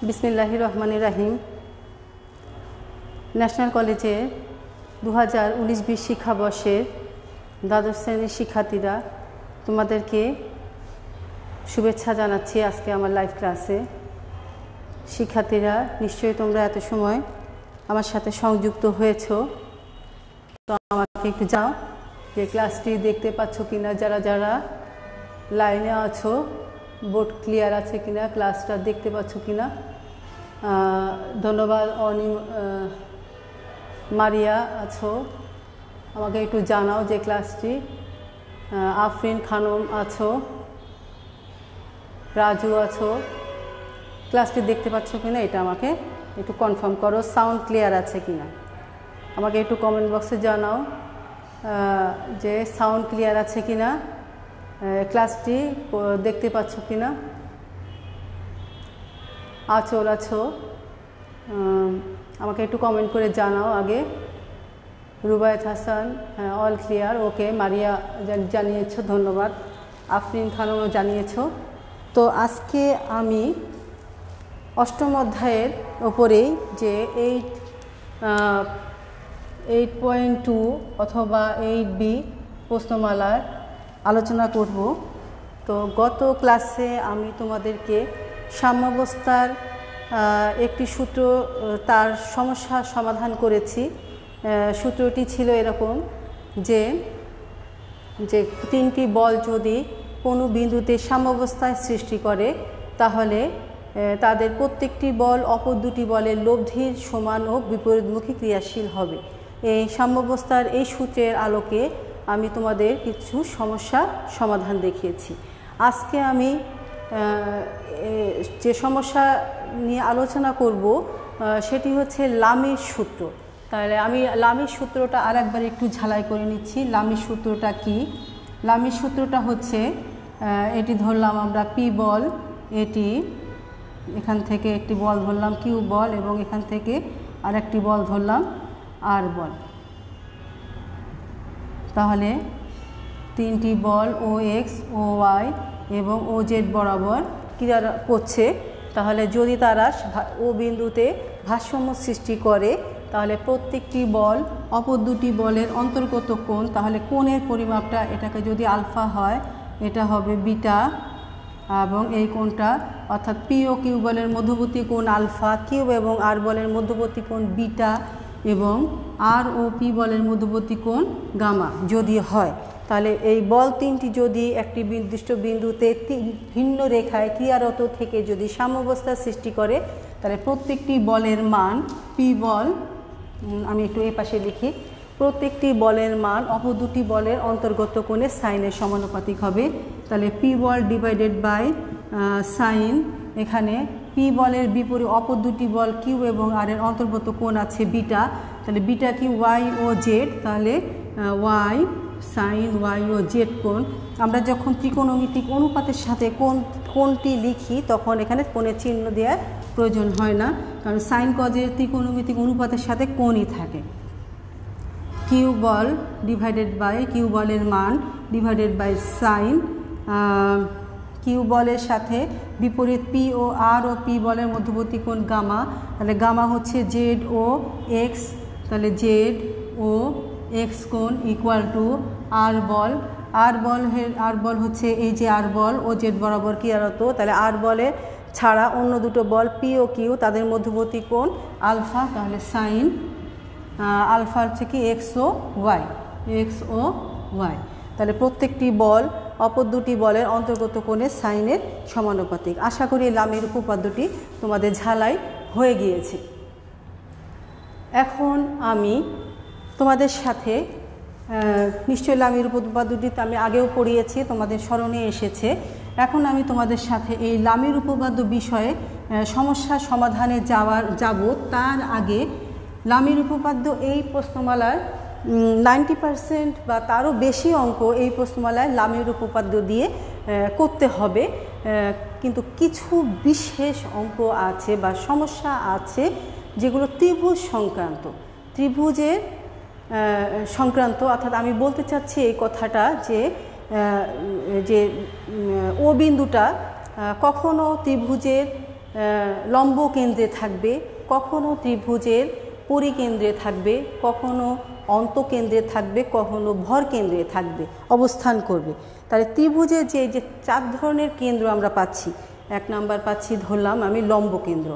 বিসমিল্লাহির রহমানির রহিম। ন্যাশনাল কলেজে 2019-20 শিক্ষাবর্ষের দ্বাদশ শ্রেণীর শিক্ষার্থীরা, তোমাদেরকে শুভেচ্ছা জানাচ্ছি আজকে আমার লাইভ ক্লাসে। শিক্ষার্থীরা, নিশ্চয়ই তোমরা এত সময় আমার সাথে সংযুক্ত হয়েছো। তো আমাকে একটু যাও যে ক্লাসটি দেখতে পাচ্ছ কিনা, যারা যারা লাইনে আছো বোর্ড ক্লিয়ার আছে কিনা, ক্লাসটা দেখতে পাচ্ছ কিনা। ধন্যবাদ। মারিয়া আছো, আমাকে একটু জানাও যে ক্লাসটি। আফরিন খানম আছো, রাজু আছো, ক্লাসটি দেখতে পাচ্ছ কিনা এটা আমাকে একটু কনফার্ম করো। সাউন্ড ক্লিয়ার আছে কিনা আমাকে একটু কমেন্ট বক্সে জানাও যে সাউন্ড ক্লিয়ার আছে কিনা, ক্লাসটি দেখতে পাচ্ছ কিনা। আচল আছো, আমাকে একটু কমেন্ট করে জানাও আগে। রুবায়েত হাসান, অল ক্লিয়ার, ওকে। মারিয়া জানিয়েছো, ধন্যবাদ। আফরিন খানও জানিয়েছো। তো আজকে আমি অষ্টম অধ্যায়ের ওপরেই যে 8.2 অথবা 8B প্রশ্নমালার আলোচনা করব। তো গত ক্লাসে আমি তোমাদেরকে সাম্যাবস্থার একটি সূত্র, তার সমস্যা সমাধান করেছি। সূত্রটি ছিল এরকম যে তিনটি বল যদি কোনো বিন্দুতে সাম্যাবস্থায় সৃষ্টি করে, তাহলে তাদের প্রত্যেকটি বল অপর দুটি বলের লব্ধির সমান ও বিপরীতমুখী ক্রিয়াশীল হবে। এই সাম্যাবস্থার এই সূত্রের আলোকে আমি তোমাদের কিছু সমস্যা সমাধান দেখিয়েছি। আজকে আমি যে সমস্যা নিয়ে আলোচনা করব সেটি হচ্ছে লামির সূত্র। তাহলে আমি লামির সূত্রটা আরেকবার একটু ঝালাই করে নিচ্ছি। লামির সূত্রটা কি? লামির সূত্রটা হচ্ছে, এটি ধরলাম আমরা পি বল, এটি এখান থেকে একটি বল ধরলাম কিউ বল, এবং এখান থেকে আরেকটি বল ধরলাম আর বল। তাহলে তিনটি বল ও এক্স, ও ওয়াই এবং ও জেড বরাবর ক্রিয়া করছে। তাহলে যদি তারা ও বিন্দুতে ভারসাম্য সৃষ্টি করে, তাহলে প্রত্যেকটি বল অপর দুটি বলের অন্তর্গত কোণ, তাহলে কোণের পরিমাপটা, এটাকে যদি আলফা হয় এটা হবে বিটা, এবং এই কোণটা অর্থাৎ পি ও কিউ বলের মধ্যবর্তী কোণ আলফা, কিউ এবং আর বলের মধ্যবর্তী কোণ বিটা, এবং আর ও পি বলের মধ্যবর্তী কোণ গামা যদি হয়। তাহলে এই বল তিনটি যদি একটি নির্দিষ্ট বিন্দুতে ভিন্ন রেখায় ক্রিয়ারত থেকে যদি সাম্যাবস্থা সৃষ্টি করে, তাহলে প্রত্যেকটি বলের মান পি বল, আমি একটু এই পাশে লিখি, প্রত্যেকটি বলের মান অপর দুটি বলের অন্তর্গত কোণের সাইনের সমানুপাতিক হবে। তাহলে পি বল ডিভাইডেড বাই সাইন, এখানে পি বলের বিপরীত অপর দুটি বল কিউ এবং আর এর অন্তর্গত কোণ আছে বিটা, তাহলে বিটা কি ওয়াই ও জেড, তাহলে ওয়াই সাইন ওয়াই ও জেড কোণ। আমরা যখন ত্রিকোণমিতিক অনুপাতের সাথে কোণটি লিখি, তখন এখানে কোণের চিহ্ন দেওয়ার প্রয়োজন হয় না, কারণ সাইন কজের ত্রিকোণমিতিক অনুপাতের সাথে কোণই থাকে। কিউ বল ডিভাইডেড বাই কিউ বলের মান ডিভাইডেড বাই সাইন, কিউ বলের সাথে বিপরীত পি ও আর ও পি বলের মধ্যবর্তী কোণ গামা, তাহলে গামা হচ্ছে জেড ও এক্স, তাহলে জেড ও এক্স কোণ ইকুয়াল টু আর বল। আর বল হচ্ছে এই যে আর বল ও জেড বরাবর ক্রিয়ারত, তাহলে আর বলের ছাড়া অন্য দুটো বল পি ও কিউ, তাদের মধ্যবর্তী কোণ আলফা, তাহলে সাইন আলফা হচ্ছে কি এক্স ও ওয়াই, এক্স ও ওয়াই। তাহলে প্রত্যেকটি বল অপর দুটি বলের অন্তর্গত কোণের সাইনের সমানুপাতিক। আশা করি লামির উপপাদ্যটি তোমাদের ঝালাই হয়ে গিয়েছে। এখন আমি তোমাদের সাথে, নিশ্চয়ই লামির উপপাদ্যটি আমি আগেও পড়িয়েছি, তোমাদের স্মরণে এসেছে। এখন আমি তোমাদের সাথে এই লামির উপপাদ্য বিষয়ে সমস্যা সমাধানে যাব। তার আগে লামির উপপাদ্য এই প্রশ্নমালার 90% বা তারও বেশি অঙ্ক এই প্রশ্নমালায় লামির উপপাদ্য দিয়ে করতে হবে, কিন্তু কিছু বিশেষ অঙ্ক আছে বা সমস্যা আছে যেগুলো ত্রিভুজ ত্রিভুজের সংক্রান্ত। অর্থাৎ আমি বলতে চাচ্ছি এই কথাটা যে ও বিন্দুটা কখনো ত্রিভুজের লম্ব কেন্দ্রে থাকবে, কখনো ত্রিভুজের পরিকেন্দ্রে থাকবে, কখনো অন্তকেন্দ্রে থাকবে, কখনো ভর কেন্দ্রে থাকবে, অবস্থান করবে। তাহলে ত্রিভুজের যে 4 ধরনের কেন্দ্র আমরা পাচ্ছি, 1 নাম্বার পাচ্ছি ধরলাম আমি লম্ব কেন্দ্র,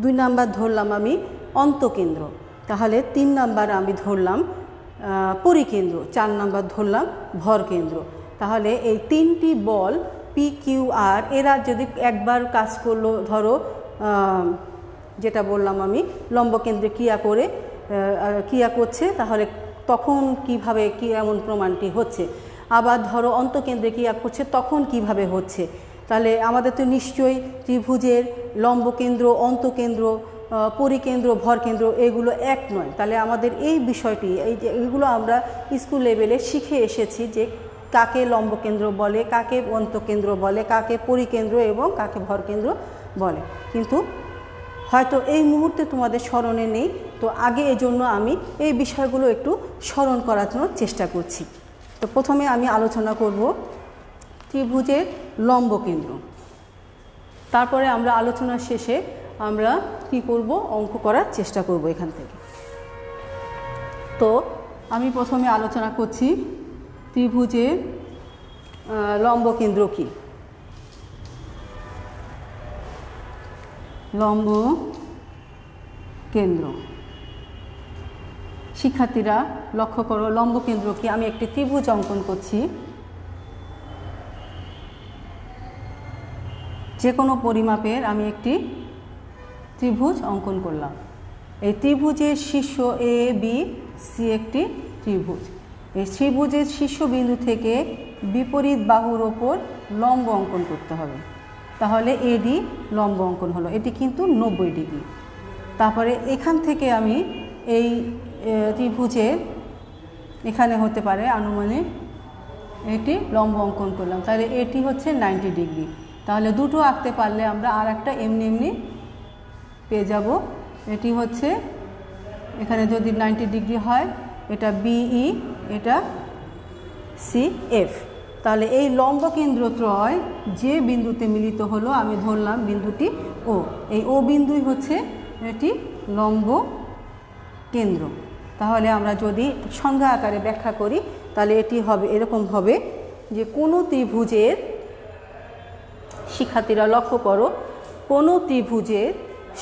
2 নাম্বার ধরলাম আমি অন্তকেন্দ্র, তাহলে 3 নাম্বার আমি ধরলাম পরিকেন্দ্র, 4 নাম্বার ধরলাম ভর কেন্দ্র। তাহলে এই 3টি বল পি কিউ আর এরা যদি একবার কাজ করলো, ধরো যেটা বললাম আমি লম্ব কেন্দ্রে ক্রিয়া করছে, তাহলে তখন কিভাবে এমন প্রমাণটি হচ্ছে। আবার ধরো অন্তকেন্দ্রে ক্রিয়া করছে, তখন কিভাবে হচ্ছে। তাহলে আমাদের তো নিশ্চয়ই ত্রিভুজের লম্ব কেন্দ্র, অন্তকেন্দ্র, পরিকেন্দ্র, ভর কেন্দ্র এগুলো এক নয়। তাহলে আমাদের এই বিষয়টি এইগুলো আমরা স্কুল লেভেলে শিখে এসেছি যে কাকে লম্ব কেন্দ্র বলে, কাকে অন্তকেন্দ্র বলে, কাকে পরিকেন্দ্র এবং কাকে ভর কেন্দ্র বলে, কিন্তু হয়তো এই মুহূর্তে তোমাদের স্মরণে নেই। তো আগে এজন্য আমি এই বিষয়গুলো একটু স্মরণ করার জন্য চেষ্টা করছি। তো প্রথমে আমি আলোচনা করব ত্রিভুজের লম্ব কেন্দ্র, তারপরে আমরা আলোচনার শেষে আমরা কি করব, অঙ্ক করার চেষ্টা করব এখান থেকে। তো আমি প্রথমে আলোচনা করছি ত্রিভুজের লম্ব কেন্দ্র কি। লম্ব কেন্দ্র, শিক্ষার্থীরা লক্ষ্য করো লম্ব কেন্দ্র কি। আমি একটি ত্রিভুজ অঙ্কন করছি, যে কোনো পরিমাপের আমি একটি ত্রিভুজ অঙ্কন করলাম। এই ত্রিভুজের শীর্ষ এ বি সি একটি ত্রিভুজ। এই ত্রিভুজের শীর্ষবিন্দু থেকে বিপরীত বাহুর ওপর লম্ব অঙ্কন করতে হবে, তাহলে এডি লম্ব অঙ্কন হলো। এটি কিন্তু 90 ডিগ্রি। তারপরে এখান থেকে আমি এই ত্রিভুজের এখানে হতে পারে আনুমানিক এটি লম্ব অঙ্কন করলাম, তাহলে এটি হচ্ছে 90 ডিগ্রি। তাহলে দুটো আঁকতে পারলে আমরা আর একটা এমনি পেয়ে যাব। এটি হচ্ছে এখানে যদি 90 ডিগ্রি হয়, এটা বিই, এটা সিএফ। তাহলে এই লম্ব কেন্দ্র ত্রয় যে বিন্দুতে মিলিত হলো, আমি ধরলাম বিন্দুটি ও, এই ও বিন্দুই হচ্ছে এটি লম্ব কেন্দ্র। তাহলে আমরা যদি সংজ্ঞা আকারে ব্যাখ্যা করি, তাহলে এটি হবে এরকম হবে যে কোনো ত্রিভুজের, শিক্ষার্থীরা লক্ষ্য করো, কোনো ত্রিভুজের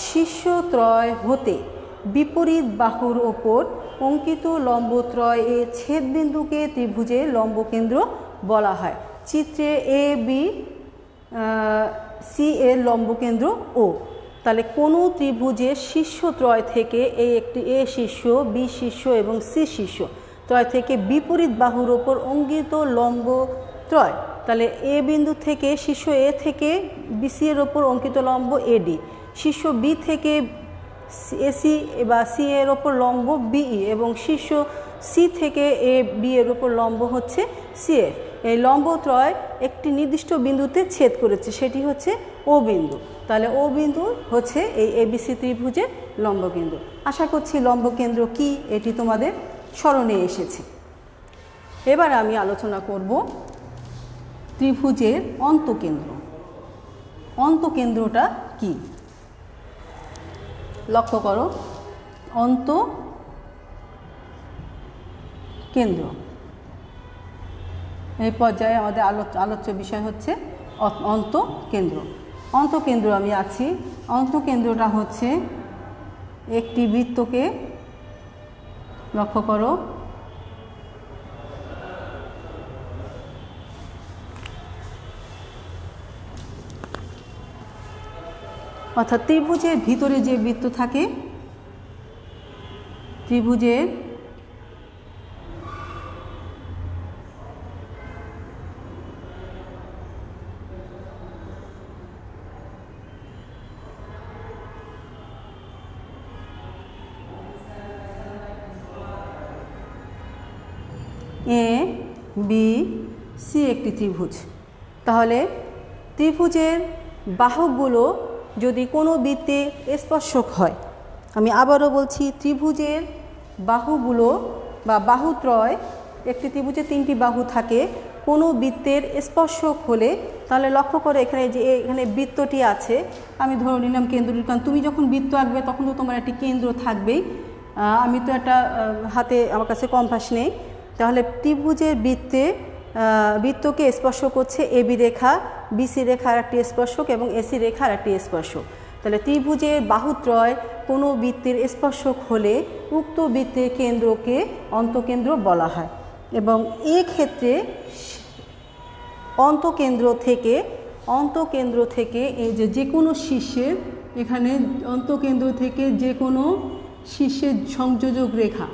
শীর্ষত্রয় হতে বিপরীত বাহুর ওপর অঙ্কিত লম্বত্রয় এর ছেদবিন্দুকে ত্রিভুজের লম্বকেন্দ্র বলা হয়। চিত্রে এ বি সি এর লম্বকেন্দ্র ও। তাহলে কোনো ত্রিভুজের শীর্ষত্রয় থেকে এই একটি এ শীর্ষ, বি শীর্ষ এবং সি শীর্ষ ত্রয় থেকে বিপরীত বাহুর ওপর অঙ্কিত লম্বত্রয়, তাহলে এ বিন্দু থেকে শীর্ষ এ থেকে বিসি এর ওপর অঙ্কিত লম্ব এডি, শীর্ষ বি থেকে এসি বা সি এর ওপর লম্ব বিই এবং শীর্ষ সি থেকে এ বি এর ওপর লম্ব হচ্ছে সিএফ। এই লম্বত্রয় একটি নির্দিষ্ট বিন্দুতে ছেদ করেছে, সেটি হচ্ছে ও বিন্দু। তাহলে ও বিন্দু হচ্ছে এই এবিসি ত্রিভুজের লম্বকেন্দ্র। আশা করছি লম্বকেন্দ্র কি এটি তোমাদের স্মরণে এসেছে। এবার আমি আলোচনা করব ত্রিভুজের অন্তকেন্দ্র। অন্তকেন্দ্রটা কি লক্ষ্য করো, অন্তকেন্দ্র এই পর্যায়ে আমাদের আলোচ্য বিষয় হচ্ছে অন্তকেন্দ্র। অন্তকেন্দ্র আমি আছি, অন্তকেন্দ্রটা হচ্ছে একটি বৃত্তকে, লক্ষ্য করো, অর্থাৎ ত্রিভুজের ভিতরে যে বৃত্ত থাকে, ত্রিভুজের এ বি সি একটি ত্রিভুজ। তাহলে ত্রিভুজের বাহুগুলো যদি কোনো বৃত্তে স্পর্শক হয়, আমি আবারও বলছি, ত্রিভুজের বাহুগুলো বা বাহুত্রয়, একটি ত্রিভুজে 3টি বাহু থাকে, কোনো বৃত্তের স্পর্শক হলে, তাহলে লক্ষ্য করে এখানে যে এখানে বৃত্তটি আছে, আমি ধরে নিলাম কেন্দ্রটি, কারণ তুমি যখন বৃত্ত আঁকবে তখন তো তোমার একটি কেন্দ্র থাকবেই। আমি তো একটা হাতে আমার কাছে কম্পাস নেই, তাহলে ত্রিভুজের বৃত্তকে স্পর্শ করছে এবি রেখা, বিসি রেখার একটি স্পর্শক এবং এসি রেখার একটি স্পর্শক। তাহলে ত্রিভুজের বাহুত্রয় কোনো বৃত্তের স্পর্শক হলে উক্ত বৃত্তের কেন্দ্রকে অন্তঃকেন্দ্র বলা হয়। এবং এক্ষেত্রে অন্তঃকেন্দ্র থেকে এই যে কোনো শীর্ষের, এখানে অন্তঃকেন্দ্র থেকে যে কোনো শীর্ষের সংযোজক রেখা,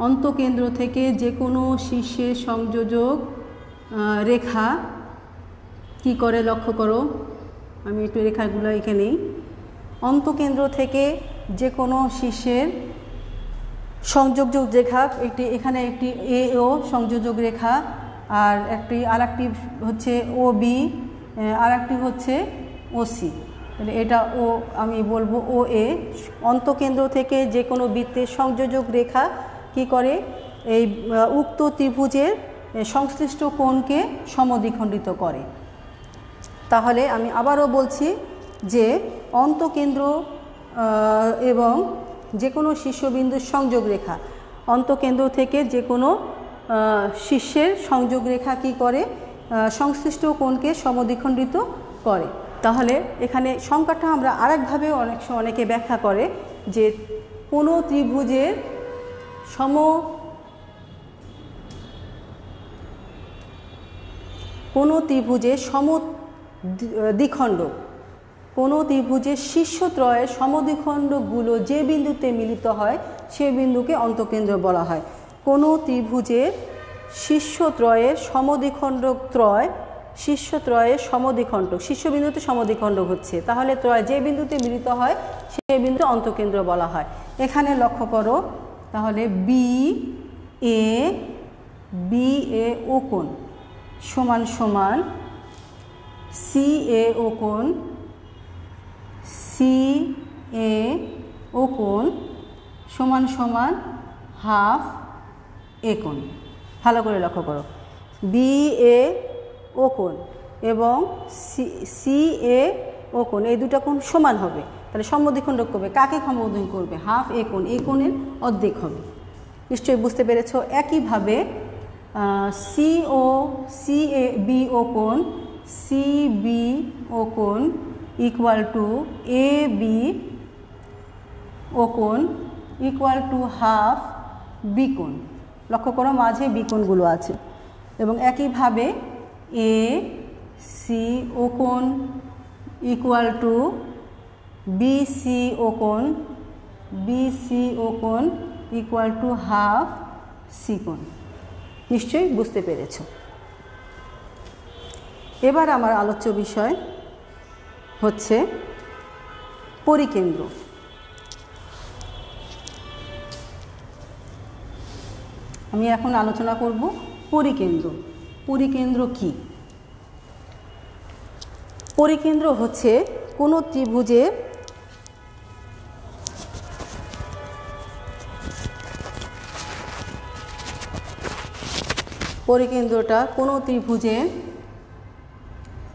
অন্তঃকেন্দ্র থেকে যে কোনো শীর্ষের সংযোজক রেখা কি করে লক্ষ্য করো, আমি একটু রেখাগুলো এখানেই, অন্তঃকেন্দ্র থেকে যে কোনো শীর্ষের সংযোজক রেখা, এখানে একটি এ ও সংযোজক রেখা, আর আরেকটি হচ্ছে ও বি, আরেকটি হচ্ছে ও সি। তাহলে এটা ও, আমি বলবো ও এ। অন্তঃকেন্দ্র থেকে যে কোনো বৃত্তের সংযোজক রেখা কি করে, এই উক্ত ত্রিভুজের সংশ্লিষ্ট কোণকে সমদ্বিখণ্ডিত করে। তাহলে আমি আবারও বলছি যে অন্তঃকেন্দ্র এবং যে কোনো শীর্ষবিন্দুর সংযোগ রেখা, অন্তঃকেন্দ্র থেকে যে কোনো শীর্ষের সংযোগ রেখা কি করে, সংশ্লিষ্ট কোণকে সমদ্বিখণ্ডিত করে। তাহলে এখানে সংখ্যাটা আমরা আরেকভাবে অনেকে ব্যাখ্যা করে যে কোনো ত্রিভুজের সমদ্বিখণ্ডক, কোনো ত্রিভুজের শীর্ষত্রয়ের সমদ্বিখণ্ডকগুলো যে বিন্দুতে মিলিত হয় সে বিন্দুকে অন্তঃকেন্দ্র বলা হয়। কোনো ত্রিভুজের শীর্ষত্রয়ের সমদ্বিখণ্ডক, শীর্ষবিন্দুতে সমদ্বিখণ্ডক হচ্ছে, তাহলে ত্রয় যে বিন্দুতে মিলিত হয় সেই বিন্দু অন্তঃকেন্দ্র বলা হয়। এখানে লক্ষ্য করো, তাহলে বি এ ও কোণ সমান সমান সি এ ও কোণ, সি এ ও কোণ সমান সমান হাফ এ কোণ। ভালো করে লক্ষ্য করো, বি এ ও কোণ এবং সি এ ও কোণ, এই দুটা কোণ সমান হবে, তাহলে সমদ্বিখণ্ডক করবে, কাকে সমদ্বিখণ্ডক করবে, হাফ এ কোণ, এই কোণের অর্ধেক হবে। নিশ্চয়ই বুঝতে পেরেছ। একইভাবে সি এ বি ও কোণ, সি বি ও কোণ ইকুয়াল টু এ বি ও কোণ ইকুয়াল টু হাফ বি কোণ। লক্ষ্য করো মাঝে বি কোণগুলো আছে। এবং একইভাবে এ সি ও কোণ ইকুয়াল টু বি সি ও কোণ, বি সি ও কোণ ইকুয়াল টু হাফ সি কোণ। নিশ্চয়ই বুঝতে পেরেছ। এবার আমার আলোচ্য বিষয় হচ্ছে পরিকেন্দ্র। আমি এখন আলোচনা করব পরিকেন্দ্র। পরিকেন্দ্র কি? পরিকেন্দ্র হচ্ছে কোনো ত্রিভুজের পরিকেন্দ্রটা কোনো ত্রিভুজের,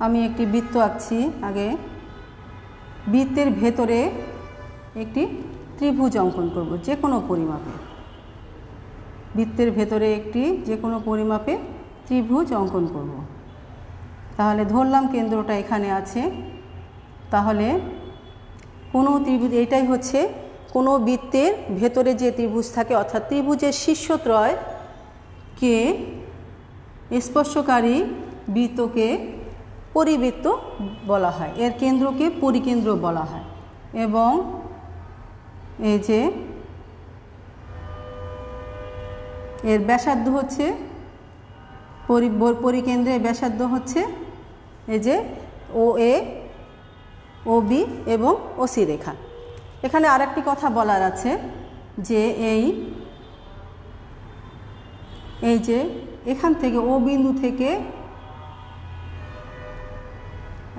আমি একটি বৃত্ত আঁকছি আগে, বৃত্তের ভেতরে একটি ত্রিভুজ অঙ্কন করব যে কোনো পরিমাপে, বৃত্তের ভেতরে একটি যে কোনো পরিমাপে ত্রিভুজ অঙ্কন করব। তাহলে ধরলাম কেন্দ্রটা এখানে আছে, তাহলে কোনো ত্রিভুজ, এইটাই হচ্ছে কোনো বৃত্তের ভেতরে যে ত্রিভুজ থাকে, অর্থাৎ ত্রিভুজের শীর্ষত্রয়কে স্পর্শকারী বৃত্তকে পরিবৃত্ত বলা হয়, এর কেন্দ্রকে পরিকেন্দ্র বলা হয়। এবং এই যে এর ব্যাসার্ধ হচ্ছে, পরিকেন্দ্রের ব্যাসার্ধ হচ্ছে এই যে ও এ, ও বি এবং ও সি রেখা। এখানে আরেকটি কথা বলার আছে যে এই যে এখান থেকে ও বিন্দু থেকে,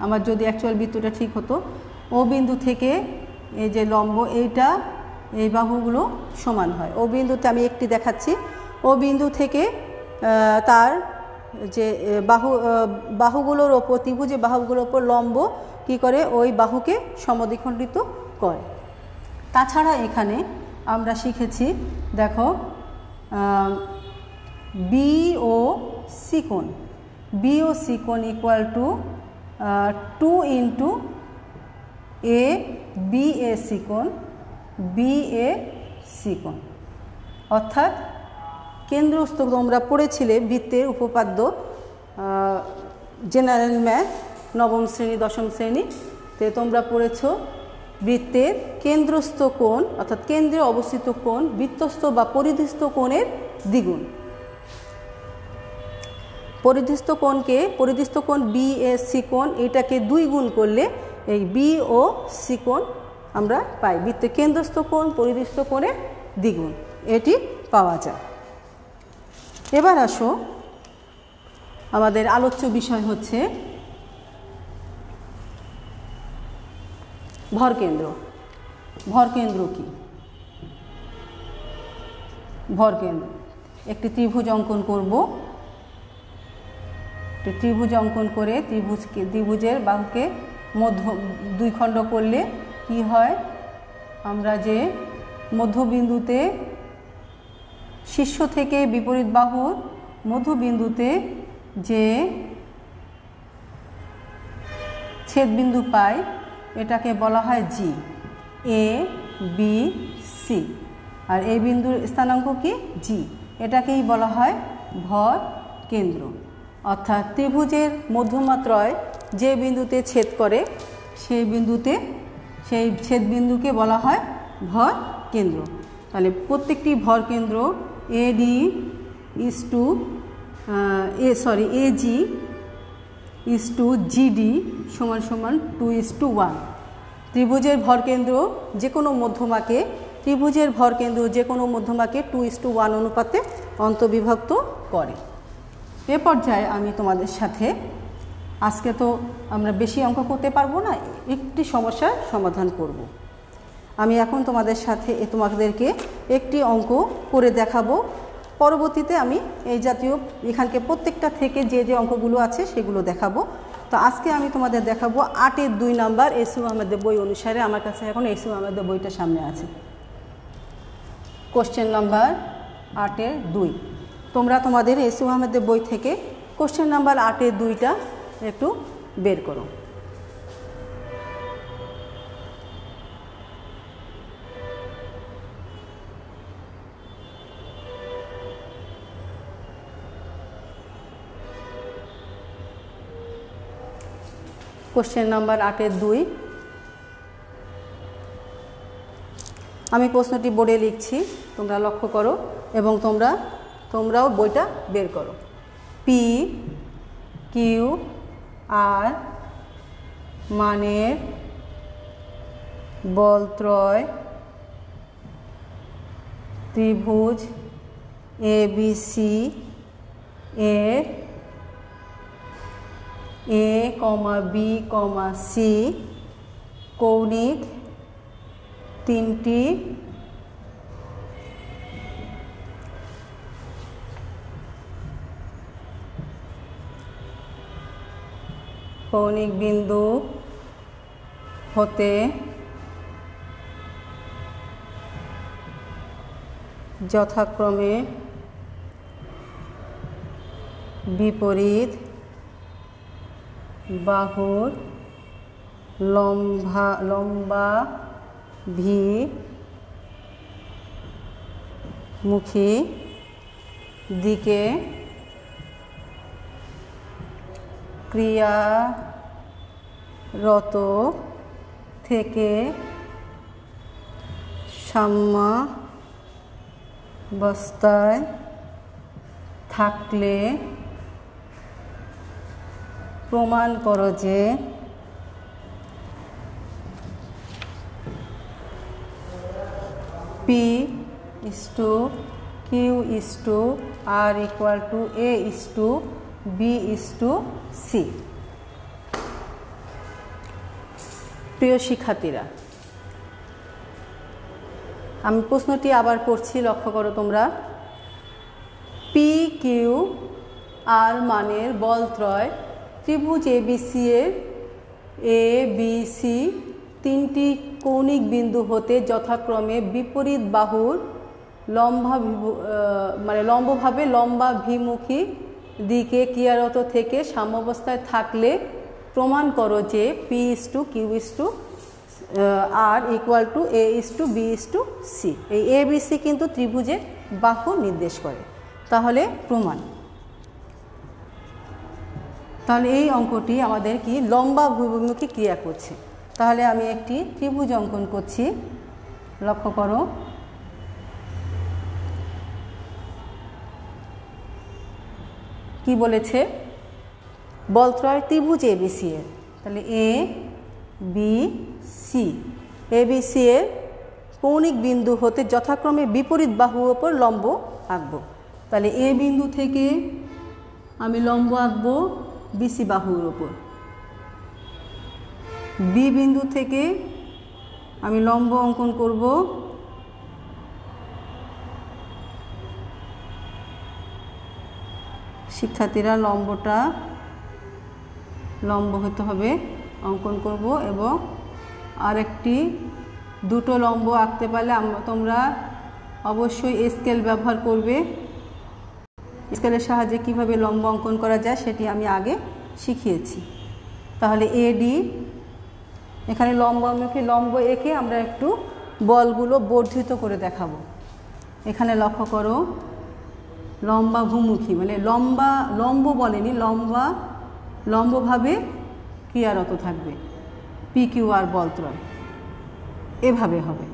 আমার যদি অ্যাকচুয়াল বৃত্তটা ঠিক হতো, ও বিন্দু থেকে এই যে লম্ব, এইটা এই বাহুগুলো সমান হয়। ও বিন্দুতে আমি একটি দেখাচ্ছি, ও বিন্দু থেকে তার যে বাহুগুলোর ওপর, ত্রিভুজের বাহুগুলোর ওপর লম্ব কি করে, ওই বাহুকে সমদ্বিখণ্ডিত করে। তাছাড়া এখানে আমরা শিখেছি, দেখো বি ও সি কোণ, বি ও সি কোণ equal to 2 into A B A C কোণ, বি এ সি কোণ। অর্থাৎ কেন্দ্রস্থ, তোমরা পড়েছিলে বৃত্তের উপপাদ্য জেনারেল ম্যাথ নবম শ্রেণী দশম শ্রেণীতে তোমরা পড়েছো বৃত্তের কেন্দ্রস্থ কোণ অর্থাৎ কেন্দ্রে অবস্থিত কোণ বৃত্তস্থ বা পরিধিস্থ কোণের দ্বিগুণ। পরিধিস্থ কোণ বি এ সি কোণ, এটাকে 2 গুণ করলে এই বি ও সি কোণ আমরা পাই। বৃত্তের কেন্দ্রস্থ কোণ পরিধিস্থ কোণের দ্বিগুণ, এটি পাওয়া যায়। এবার আসো, আমাদের আলোচ্য বিষয় হচ্ছে ভরকেন্দ্র। ভরকেন্দ্র কি? ভরকেন্দ্র, একটি ত্রিভুজ অঙ্কন করব। ত্রিভুজ অঙ্কন করে ত্রিভুজের বাহুকে মধ্য 2 খণ্ড করলে কি হয়, আমরা যে মধ্যবিন্দুতে শীর্ষ থেকে বিপরীত বাহুর মধ্যবিন্দুতে যে ছেদবিন্দু পাই এটাকে বলা হয় জি, এ বি সি। আর এই বিন্দুর স্থানাঙ্ক কি? জি। এটাকেই বলা হয় ভর কেন্দ্র। অর্থাৎ ত্রিভুজের মধ্যমাত্রায় যে বিন্দুতে ছেদ করে সেই ছেদবিন্দুকে বলা হয় ভর কেন্দ্র। তাহলে প্রত্যেকটি ভর কেন্দ্র AD is to AG is to GD সমান সমান 2:1। ত্রিভুজের ভরকেন্দ্র যে কোনো মধ্যমাকে 2:1 অনুপাতে অন্তর্বিভক্ত করে। এ পর্যায়ে আমি তোমাদের সাথে, আজকে তো আমরা বেশি অঙ্ক করতে পারবো না, একটি সমস্যার সমাধান করব। আমি এখন তোমাদেরকে একটি অঙ্ক করে দেখাবো। পরবর্তীতে আমি এই জাতীয় এখানকে প্রত্যেকটা থেকে যে অঙ্কগুলো আছে সেগুলো দেখাবো। তো আজকে আমি তোমাদের দেখাবো 8-এর 2 নাম্বার এসইউ আহমেদের বই অনুসারে। আমার কাছে এখন এসইউ আহমেদের বইটা সামনে আছে। কোশ্চেন নাম্বার 8-এর 2। তোমরা তোমাদের এসইউ আহমেদের বই থেকে কোশ্চেন নাম্বার 8-এর 2টা একটু বের করো। কোশ্চেন নাম্বার 8-এর 2। আমি প্রশ্নটি বোর্ডে লিখছি, তোমরা লক্ষ্য করো এবং তোমরাও বইটা বের করো। পি কিউ আর মানের বলত্রয় ত্রিভুজ ABC এর A, B, C কৌণিক 3টি কৌণিক বিন্দু হতে যথাক্রমে বিপরীত বাহুর লম্বা ভি মুখী দিকে ক্রিয়ারত থেকে সাম্যাবস্থায় থাকলে প্রমাণ করো যে P is to Q is to R equal to A is to B is to C। প্রিয় শিক্ষার্থীরা, আমি প্রশ্নটি আবার পড়ছি, লক্ষ্য করো তোমরা। P Q আর মানের বলত্রয় ত্রিভুজ এবিসি এর এ বি সি তিনটি কৌণিক বিন্দু হতে যথাক্রমে বিপরীত বাহুর লম্বভাবে লম্বাভিমুখী দিকে ক্রিয়ারত থেকে সাম্যাবস্থায় থাকলে প্রমাণ করো যে P/Q/R = A/B/C। এই ABC কিন্তু ত্রিভুজের বাহু নির্দেশ করে। তাহলে প্রমাণ। তাহলে এই অঙ্কটি আমাদের কি লম্বাভিমুখী ক্রিয়া করছে। তাহলে আমি একটি ত্রিভুজ অঙ্কন করছি, লক্ষ্য করো। কি বলেছে? বলত্রয় ত্রিভুজ এবিসি এর, তাহলে এ বি সি, এবিসি এর কৌণিক বিন্দু হতে যথাক্রমে বিপরীত বাহুর ওপর লম্ব আঁকবো। তাহলে এ বিন্দু থেকে আমি লম্ব আঁকবো বিসি বাহুর ওপর, বি বিন্দু থেকে আমি লম্ব অঙ্কন করব শিক্ষার্থীরা লম্ব হতে হবে, অঙ্কন করব এবং আরেকটি দুটো লম্ব আঁকতে পারলে তোমরা অবশ্যই স্কেল ব্যবহার করবে। স্কেলের সাহায্যে কিভাবে লম্ব অঙ্কন করা যায় সেটি আমি আগে শিখিয়েছি। তাহলে এডি, এখানে লম্ব এঁকে আমরা একটু বলগুলো বর্ধিত করে দেখাবো। এখানে লক্ষ্য করো, লম্বাভিমুখী মানে লম্ব বলেনি, লম্বভাবে ক্রিয়ারত থাকবে PQR বলত্রয়, এভাবে হবে।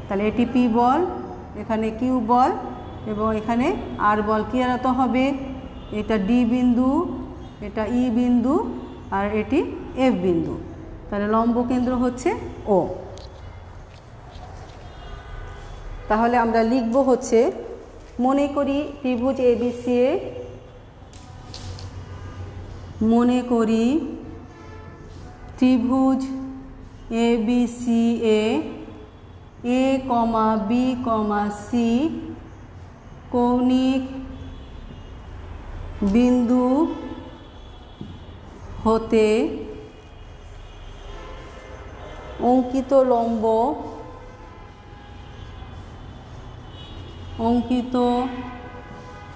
তাহলে এটি P বল, এখানে Q বল এবং এখানে R বল ক্রিয়ারত হবে। এটা D বিন্দু, এটা E বিন্দু আর এটি F বিন্দু। তাহলে লম্ব কেন্দ্র হচ্ছে O। তাহলে আমরা লিখব হচ্ছে, মনে করি ত্রিভুজ এবিসি এ, মনে করি ত্রিভুজ ABC A A, B, C কৌণিক বিন্দু হতে অঙ্কিত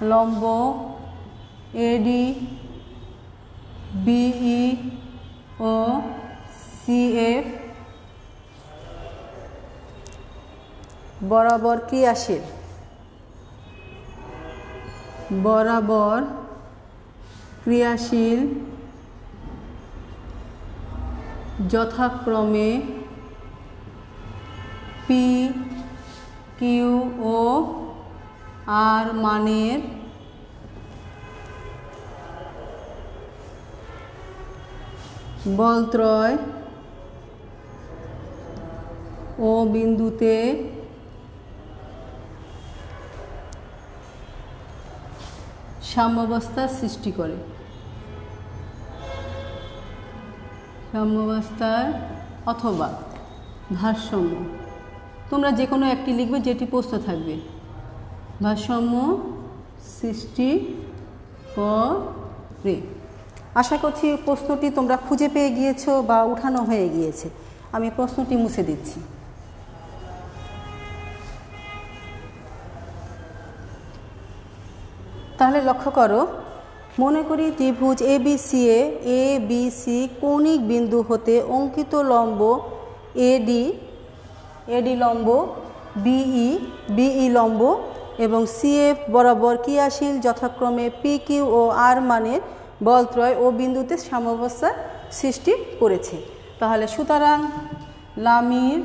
লম্ব AD, BE ও CF বরাবর ক্রিয়াশীল যথাক্রমে P, Q ও R মানের বলত্রয় ও বিন্দুতে সাম্যাবস্থার সৃষ্টি করে। সাম্যাবস্থার অথবা ভারসাম্য, তোমরা যে কোনো একটি লিখবে যেটি প্রশ্ন থাকবে। ভারসাম্য সৃষ্টি করে। আশা করছি প্রশ্নটি তোমরা খুঁজে পেয়ে গিয়েছো বা উঠানো হয়ে গিয়েছে। আমি প্রশ্নটি মুছে দিচ্ছি। তাহলে লক্ষ্য করো, মনে করি ত্রিভুজ এবিসি এ ABC কৌণিক বিন্দু হতে অঙ্কিত লম্ব AD লম্ব, BE লম্ব এবং CF বরাবর ক্রিয়াশীল যথাক্রমে PQ ও R মানের বলত্রয় ও বিন্দুতে সাম্যাবস্থার সৃষ্টি করেছে। তাহলে সুতরাং লামির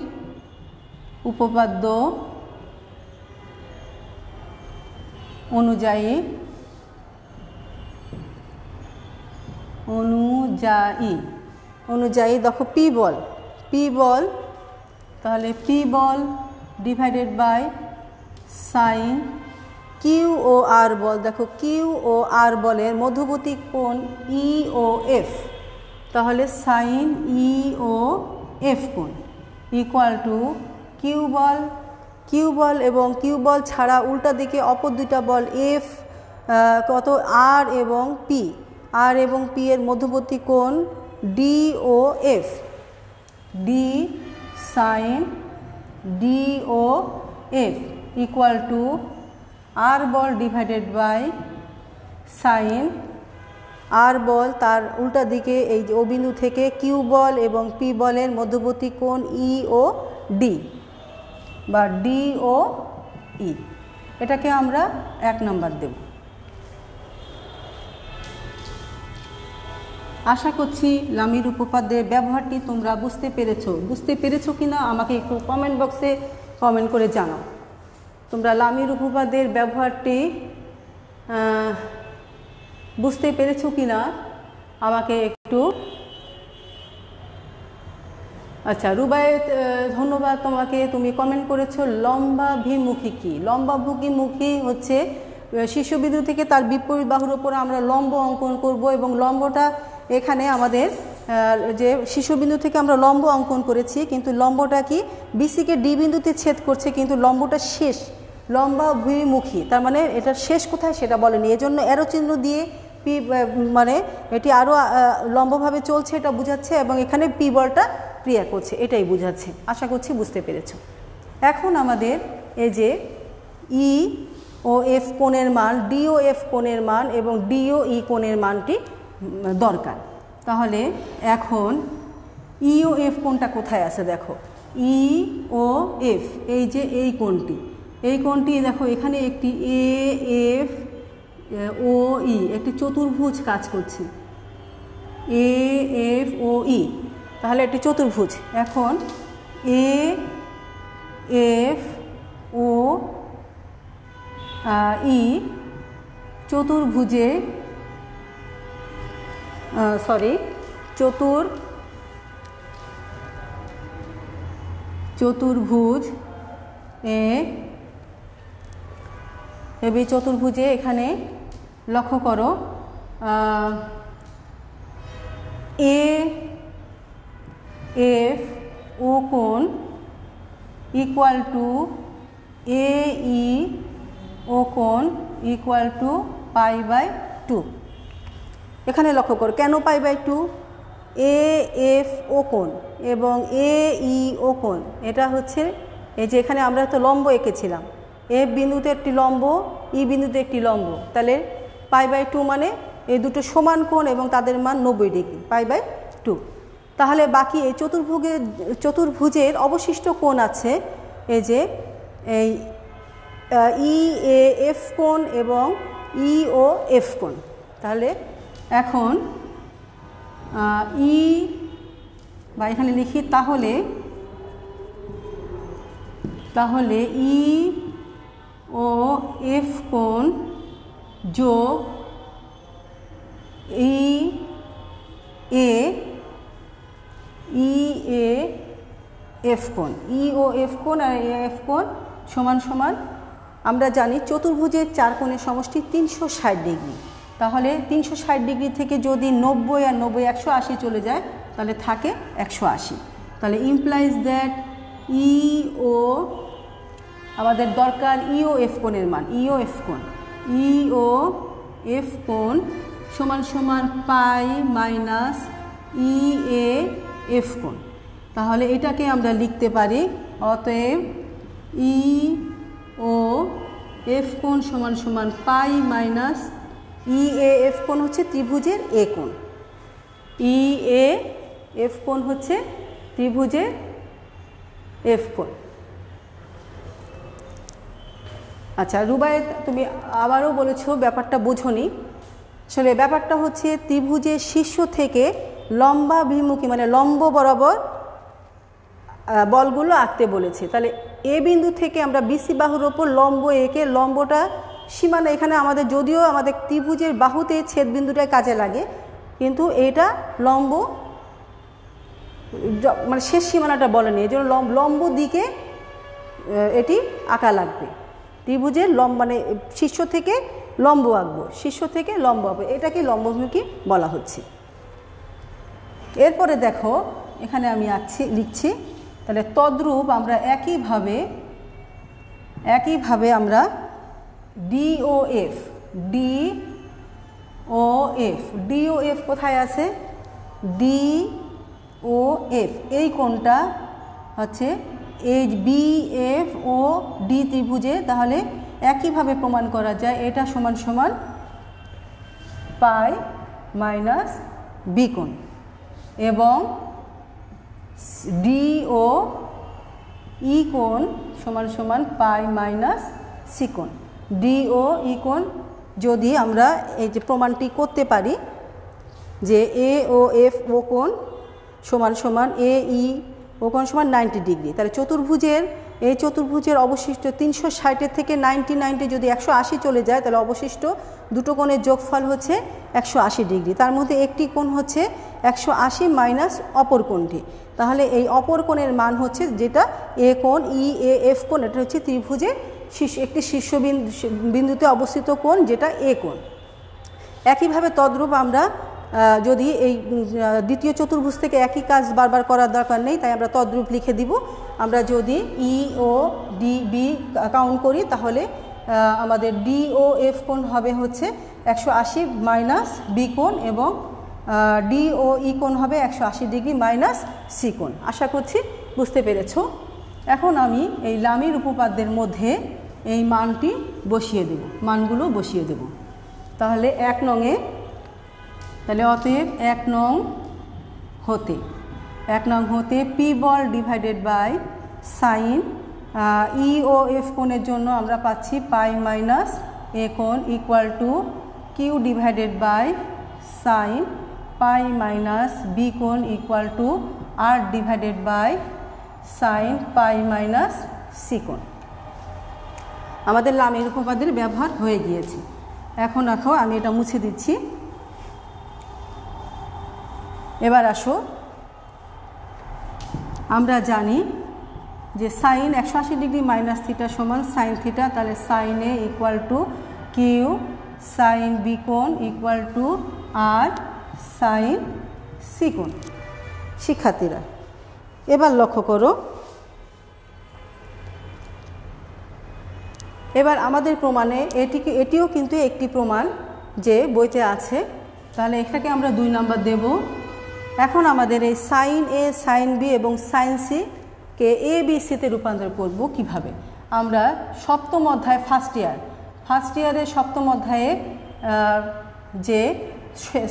উপপাদ্য অনুযায়ী দেখো P বল, তাহলে P বল ডিভাইডেড বাই সাইন Q ও R বল। দেখো Q ও R বলের মধ্যবর্তী কোণ E ও F, তাহলে সাইন E ও F কোণ ইকুয়াল টু Q বল এবং Q বল ছাড়া উল্টা দিকে অপর দুইটা বল F কত আর এবং পি, আর এবং পি এর মধ্যবর্তী কোণ DOF, D sine DOF equal to R বল ডিভাইডেড বাই সাইন আর বল তার উল্টা দিকে এই যে ও বিন্দু থেকে কিউ বল এবং পি বলের মধ্যবর্তী কোণ ই ও ডি বা ডি ও ই। এটাকে আমরা 1 নম্বর দেব। আশা করছি লামির উপপাদ্যের ব্যবহারটি তোমরা বুঝতে পেরেছো কিনা আমাকে একটু কমেন্ট বক্সে কমেন্ট করে জানাও। তোমরা লামির উপপাদ্যের ব্যবহারটি বুঝতে পেরেছো কিনা আমাকে একটু। আচ্ছা রুবায়েত, ধন্যবাদ তোমাকে, তুমি কমেন্ট করেছো লম্বাভিমুখী কি। লম্বাভিমুখী হচ্ছে শীর্ষবিন্দু থেকে তার বিপরীত বাহুর ওপর আমরা লম্ব অঙ্কন করব এবং লম্বটা এখানে আমাদের যে শীর্ষবিন্দু থেকে আমরা লম্ব অঙ্কন করেছি, কিন্তু লম্বটা কি বিসিকে ডি বিন্দুতে ছেদ করছে, কিন্তু লম্বটা শেষ লম্বাভিমুখী, তার মানে এটার শেষ কোথায় সেটা বলেনি, এজন্য অ্যারো চিহ্ন দিয়ে পি মানে এটি আরও লম্বভাবে চলছে এটা বোঝাচ্ছে এবং এখানে পি বলটা ক্রিয়া করছে এটাই বোঝাচ্ছে। আশা করছি বুঝতে পেরেছো। এখন আমাদের এই যে ই ও এফ কোণের মান, ডিও এফ কোণের মান এবং ডিও ই কোণের মানটি দরকার। তাহলে এখন ই ও এফ কোণটা কোথায় আছে দেখো, ই ও এফ এই যে এই কোণটি দেখো এখানে একটি এ এফ ও ই একটি চতুর্ভুজ কাজ করছে, এ এফ ও ই, তাহলে একটি চতুর্ভুজ। এখন এ এফ ও ই চতুর্ভুজে চতুর্ভুজ চতুর্ভুজে এখানে লক্ষ্য করো এ এফ ও কোণ ইকুয়াল টু এ ই ও কোণ ইকুয়াল টু π/2। এখানে লক্ষ্য করো কেন π/2, এ এফ ও কোণ এবং এ ই ও কোণ এটা হচ্ছে এই যে এখানে আমরা তো লম্ব এঁকেছিলাম, এফ বিন্দুতে একটি লম্ব, ই বিন্দুতে একটি লম্ব, তাহলে π/2 মানে এই দুটো সমান কোণ এবং তাদের মান 90 ডিগ্রি, π/2। তাহলে বাকি এই চতুর্ভুজের অবশিষ্ট কোণ আছে এই যে এই ই এ এফ কোণ এবং ই ও এফ কোণ। তাহলে এখন ই বা এখানে লিখি তাহলে ই ও এফ কোণ যোগ ই এ এফ কোণ, ই ও এফ কোণ আর এফ কোণ সমান সমান আমরা জানি চতুর্ভুজের 4 কোণের সমষ্টি 360 ডিগ্রি। তাহলে 360 ডিগ্রি থেকে যদি 90 আর 90 180 চলে যায় তাহলে থাকে 180। তাহলে ইমপ্লাইজ দ্যাট ই ও আমাদের দরকার ই ও এফ কোণের মান, ই ও এফ কোণ সমান সমান পাই মাইনাস ই এ এফ কোণ। তাহলে এটাকে আমরা লিখতে পারি অতএব ই ও এফ কোণ সমান সমান পাই মাইনাস ই এ এফ কোণ হচ্ছে ত্রিভুজের এ কোণ, ই এ এফ কোণ হচ্ছে ত্রিভুজের এফ কোণ। আচ্ছা রুবায়েত, তুমি আবারও বলেছো ব্যাপারটা বোঝোনি। আসলে ব্যাপারটা হচ্ছে ত্রিভুজের শীর্ষ থেকে লম্বাভিমুখী মানে লম্ব বরাবর বলগুলো আঁকতে বলেছে। তাহলে এ বিন্দু থেকে আমরা বিসি বাহুর ওপর লম্ব এঁকে লম্বটা সীমানা এখানে আমাদের যদিও আমাদের ত্রিভুজের বাহুতে ছেদ বিন্দুটায় কাজে লাগে, কিন্তু এটা লম্ব মানে শেষ সীমানাটা বলেনি, এই জন্য লম্ব দিকে এটি আঁকা লাগবে। ত্রিভুজের মানে শীর্ষ থেকে লম্ব আঁকবো, শীর্ষ থেকে লম্ব আঁকবো, এটাকে লম্বভিমুখী বলা হচ্ছে। এরপরে দেখো এখানে আমি লিখছি, তাহলে তদ্রূপ আমরা একইভাবে আমরা DOF D O F. D O F কোথায় আছে? ডি ও এফ এই কোণটা হচ্ছে H B F O D ত্রিভুজে, তাহলে একইভাবে প্রমাণ করা যায় এটা সমান সমান পাই মাইনাস বি কোণ, এবং ডি ও ই কোণ সমান সমান পাই মাইনাস সি কোণ। ডি ও ই কোণ যদি আমরা এই যে প্রমাণটি করতে পারি যে এ ও এফ ও কোণ সমান সমান এ ই ও কোণ সমান 90 ডিগ্রি, তাহলে এই চতুর্ভুজের অবশিষ্ট 360 থেকে 90 যদি 180 চলে যায়, তাহলে অবশিষ্ট দুটো কোণের যোগফল হচ্ছে 180 ডিগ্রি। তার মধ্যে একটি কোণ হচ্ছে 180 মাইনাস অপর কোণটি, তাহলে এই অপর কোণের মান হচ্ছে যেটা এ কোণ ই এ এফ কোণ, এটা হচ্ছে ত্রিভুজের একটি শীর্ষবিন্দুতে অবস্থিত কোণ যেটা এ কোণ। একইভাবে তদ্রূপ আমরা যদি এই দ্বিতীয় চতুর্ভুজ থেকে একই কাজ বারবার করার দরকার নেই, তাই আমরা তদ্রূপ লিখে দিব। আমরা যদি ই ও ডি বি কাউন্ট করি, তাহলে আমাদের ডি ও এফ কোণ হবে হচ্ছে 180 মাইনাস বি কোণ, এবং ডি ও ই কোণ হবে 180 ডিগ্রি মাইনাস সি কোণ। আশা করছি বুঝতে পেরেছ। এখন আমি এই লামির উপপাদ্যের মধ্যে এই মানটি বসিয়ে দেব, মানগুলো বসিয়ে দেব। তাহলে 1 নংয়ে, তাহলে অতএব 1 নং হতে পি বল divided by sine E O F কোণের জন্য আমরা পাচ্ছি পাই মাইনাস এ কোণ equal to Q divided by sine pi minus B কোণ equal to R divided by sine pi minus C কোণ। আমাদের লামের উপপাদ্যের ব্যবহার হয়ে গিয়েছে। এখন দেখো আমি এটা মুছে দিচ্ছি। এবার আসো, আমরা জানি যে সাইন 180 ডিগ্রি মাইনাস থিটা সমান সাইন থিটা, তাহলে sine A equal to Q sine B কোণ equal to R sine C কোণ। শিক্ষার্থীরা এবার লক্ষ্য করো, এবার আমাদের প্রমাণে এটিও কিন্তু একটি প্রমাণ যে বইতে আছে, তাহলে এটাকে আমরা 2 নাম্বার দেব। এখন আমাদের এই সাইন এ সাইন বি এবং sine C K A B সিতে রূপান্তর করব কিভাবে? আমরা সপ্তম অধ্যায় ফার্স্ট ইয়ারের সপ্তম অধ্যায়ে যে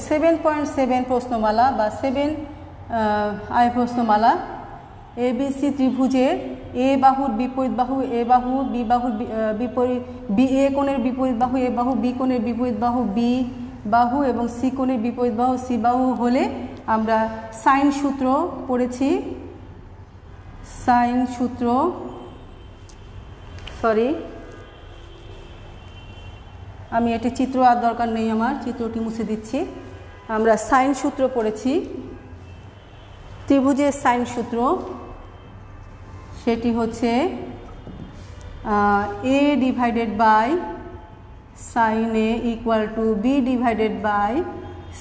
7.7 প্রশ্নমালা বা 7 আয় প্রশ্নমালা এবিসি ত্রিভুজের এ বাহুর বিপরীত বাহু এ বাহু, বি বাহুর বিপরীত বি এ কোণের বিপরীত বাহু এ বাহু, বি কোণের বিপরীত বাহু বি বাহু এবং সি কোণের বিপরীত বাহু সি বাহু হলে আমরা সাইন সূত্র পড়েছি। সাইন সূত্র, সরি আমি এটি চিত্র আর দরকার নেই, আমার চিত্রটি মুছে দিচ্ছি। আমরা সাইন সূত্র পড়েছি, ত্রিভুজের সাইন সূত্র, সেটি হচ্ছে A divided by sine A equal to B divided by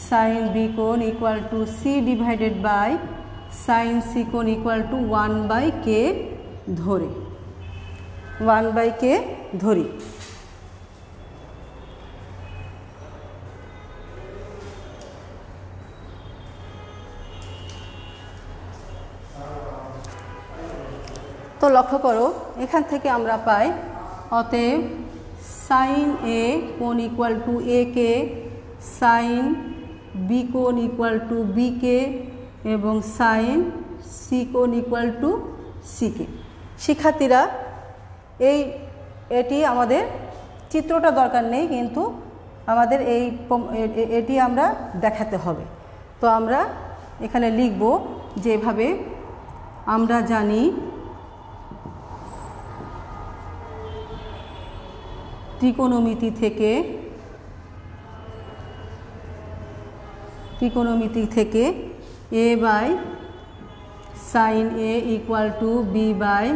sine B কোণ equal to C divided by sine C কোণ ইকুয়াল টু 1/k ধরে 1/k ধরি। তো লক্ষ্য করো, এখান থেকে আমরা পাই অতএব সাইন এ কোণ equal to A K, sine B কোণ ইকুয়াল টু বি কে এবং সাইন সি কোণ ইকুয়াল টু সি কে। শিক্ষার্থীরা এটি আমাদের চিত্রটা দরকার নেই, কিন্তু আমাদের এটি আমরা দেখাতে হবে। তো আমরা এখানে লিখব যেভাবে আমরা জানি ত্রিকোণমিতি থেকে A by sine A equal to B by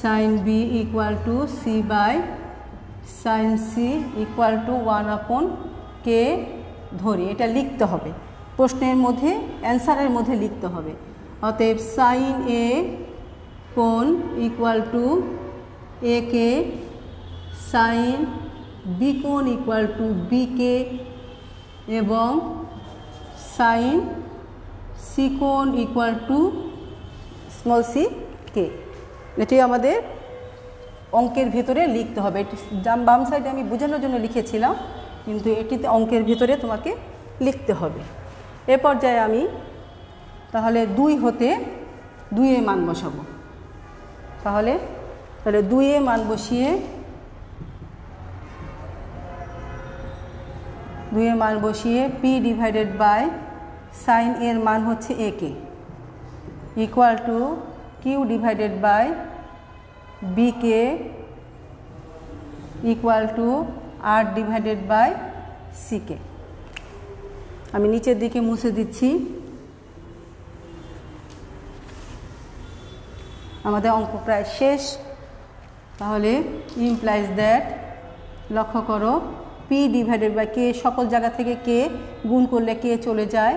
sine B equal to C by sine C equal to 1/k ধরি। এটা লিখতে হবে, প্রশ্নের মধ্যে অ্যান্সারের মধ্যে লিখতে হবে। অতএব সাইন এ কোণ equal to A K sine B কোণ ইকুয়াল টু বিকে এবং সাইন সি কোণ equal to small C K. এটি আমাদের অঙ্কের ভিতরে লিখতে হবে। এটি বাম সাইডে আমি বোঝানোর জন্য লিখেছিলাম, কিন্তু এটিতে অঙ্কের ভিতরে তোমাকে লিখতে হবে। এ পর্যায়ে আমি তাহলে 2 হতে 2 এ মান বসাবো। তাহলে 2 এ মান বসিয়ে 2 এ মান বসিয়ে পি ডিভাইডেড বাই সাইন এর মান হচ্ছে A K equal to Q divided by B K equal to R divided by C K. আমি নিচের দিকে মুছে দিচ্ছি। আমাদের অঙ্ক প্রায় শেষ। তাহলে ইমপ্লাইজ দ্যাট, লক্ষ্য করো, পি ডিভাইডেড বাই কে, সকল জায়গা থেকে কে গুণ করলে কে চলে যায়,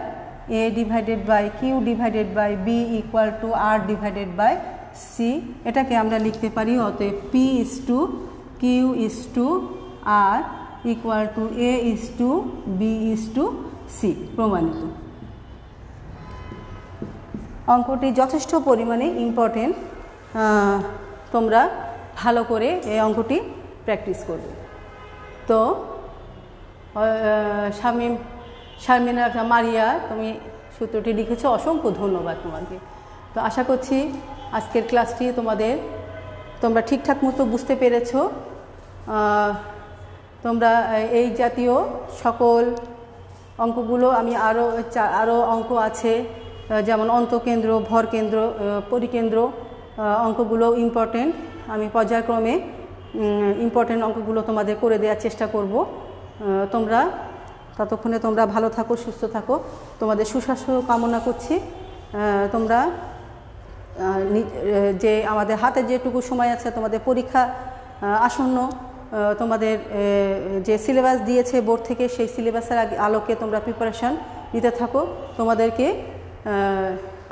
A divided by Q divided by B equal to R divided by C. এটাকে আমরা লিখতে পারি অতএব P is to Q is to R equal to A is to B is to C. প্রমাণিত। অঙ্কটি যথেষ্ট পরিমাণে ইম্পর্টেন্ট। তোমরা ভালো করে এই অঙ্কটি প্র্যাকটিস করবে। তো শারমিনা মারিয়া, তুমি সূত্রটি লিখেছো, অসংখ্য ধন্যবাদ তোমাকে। তো আশা করছি আজকের ক্লাসটি তোমরা ঠিকঠাক মতো বুঝতে পেরেছো। তোমরা এই জাতীয় সকল অঙ্কগুলো, আমি আরও অঙ্ক আছে, যেমন অন্তকেন্দ্র, ভরকেন্দ্র, পরিকেন্দ্র অঙ্কগুলো ইম্পর্টেন্ট। আমি পর্যায়ক্রমে ইম্পর্টেন্ট অঙ্কগুলো তোমাদের করে দেওয়ার চেষ্টা করব। ততক্ষণে তোমরা ভালো থাকো, সুস্থ থাকো। তোমাদের সুস্বাস্থ্য কামনা করছি। তোমরা যে আমাদের হাতে যেটুকু সময় আছে, তোমাদের পরীক্ষা আসন্ন, তোমাদের যে সিলেবাস দিয়েছে বোর্ড থেকে, সেই সিলেবাসের আলোকে তোমরা প্রিপারেশান নিতে থাকো। তোমাদেরকে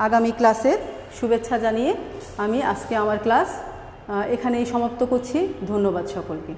আগামী ক্লাসের শুভেচ্ছা জানিয়ে আমি আজকে আমার ক্লাস এখানেই সমাপ্ত করছি। ধন্যবাদ সকলকে।